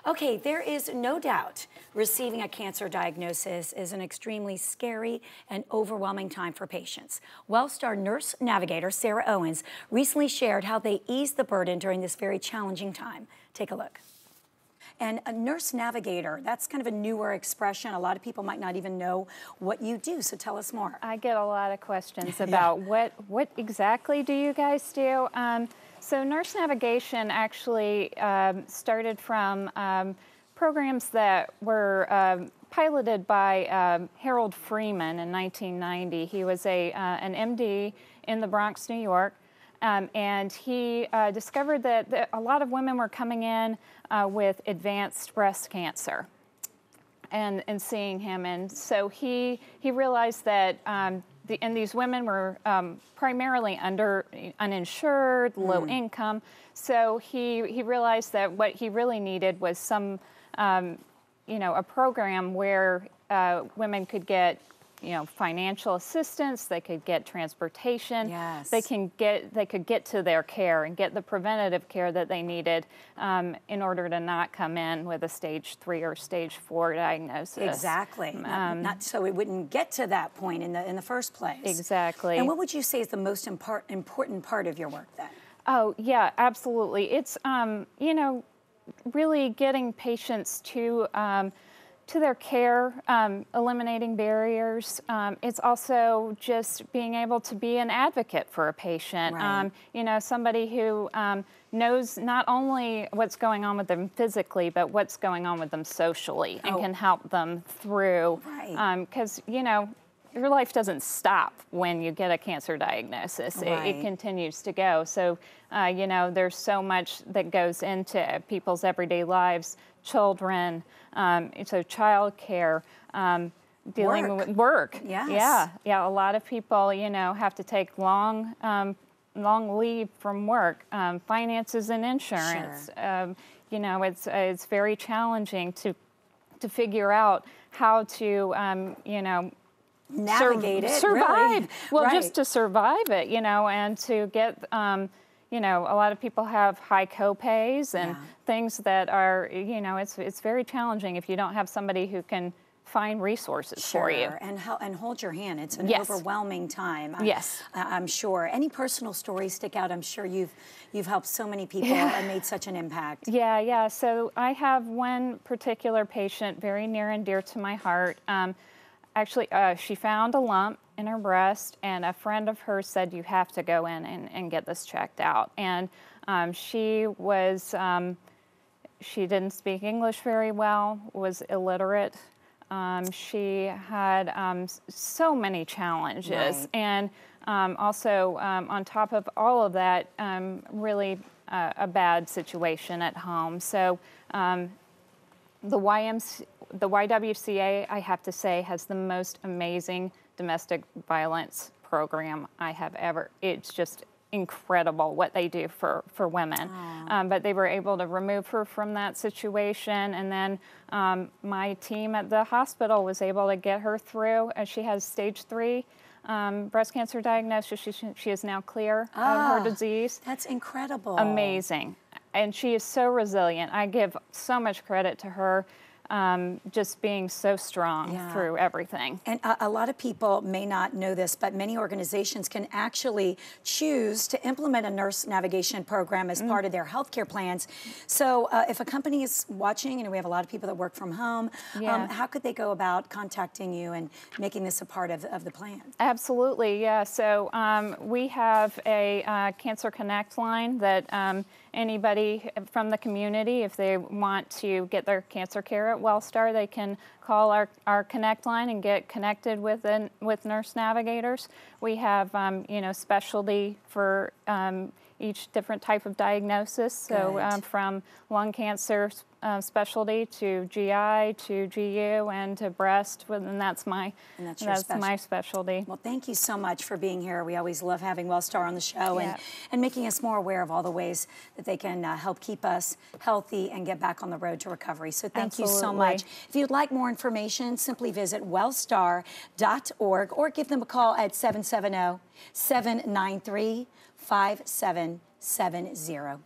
Okay, there is no doubt receiving a cancer diagnosis is an extremely scary and overwhelming time for patients. WellStar nurse navigator Sarah Owens recently shared how they eased the burden during this very challenging time. Take a look. And a nurse navigator, that's kind of a newer expression. A lot of people might not even know what you do, so tell us more. I get a lot of questions about what exactly do you guys do? So nurse navigation actually started from programs that were piloted by Harold Freeman in 1990. He was an MD in the Bronx, New York. And he discovered that a lot of women were coming in with advanced breast cancer and seeing him. And so he realized that and these women were primarily uninsured, low income. So he realized that what he really needed was some, a program where women could get financial assistance, they could get transportation, yes. they could get to their care and get the preventative care that they needed in order to not come in with a stage 3 or stage 4 diagnosis. Exactly. Not so it wouldn't get to that point in the first place. Exactly. And what would you say is the most important part of your work then? Oh yeah, absolutely. It's really getting patients to their care, eliminating barriers. It's also just being able to be an advocate for a patient. Right. Somebody who knows not only what's going on with them physically, but what's going on with them socially and can help them through. Right. Because, your life doesn't stop when you get a cancer diagnosis. Right. It continues to go. So, there's so much that goes into people's everyday lives, children, so child care, dealing with work. Yes. Yeah. A lot of people, have to take long leave from work, finances and insurance. Sure. It's very challenging to figure out how to, navigate it, survive. Really. Well, right. just to survive it, and to get, a lot of people have high co-pays and things that are, it's very challenging if you don't have somebody who can find resources for you. And hold your hand. It's an Yes. overwhelming time. Yes. I'm sure. Any personal stories stick out? I'm sure you've helped so many people and made such an impact. Yeah. So I have one particular patient very near and dear to my heart. Actually, she found a lump in her breast, and a friend of hers said, you have to go in and get this checked out. And she didn't speak English very well, was illiterate. She had so many challenges. Right. And also, on top of all of that, really a bad situation at home. So the YWCA, I have to say, has the most amazing domestic violence program I have ever. It's just incredible what they do for women. But they were able to remove her from that situation, and then my team at the hospital was able to get her through. She has stage 3 breast cancer diagnosis. She is now clear of her disease. That's incredible. Amazing. And she is so resilient. I give so much credit to her, just being so strong through everything. And a lot of people may not know this, but many organizations can actually choose to implement a nurse navigation program as part of their healthcare plans. So if a company is watching, and we have a lot of people that work from home, how could they go about contacting you and making this a part of the plan? Absolutely, yeah. So we have a Cancer Connect line that anybody from the community, if they want to get their cancer care at WellStar, they can call our Connect line and get connected with nurse navigators. We have specialty for each different type of diagnosis. So from lung cancer specialty to GI to GU and to breast, and that's my specialty. Well, thank you so much for being here. We always love having WellStar on the show and making us more aware of all the ways that they can help keep us healthy and get back on the road to recovery. So thank you so much. If you'd like more information, simply visit wellstar.org or give them a call at 770-793-5770.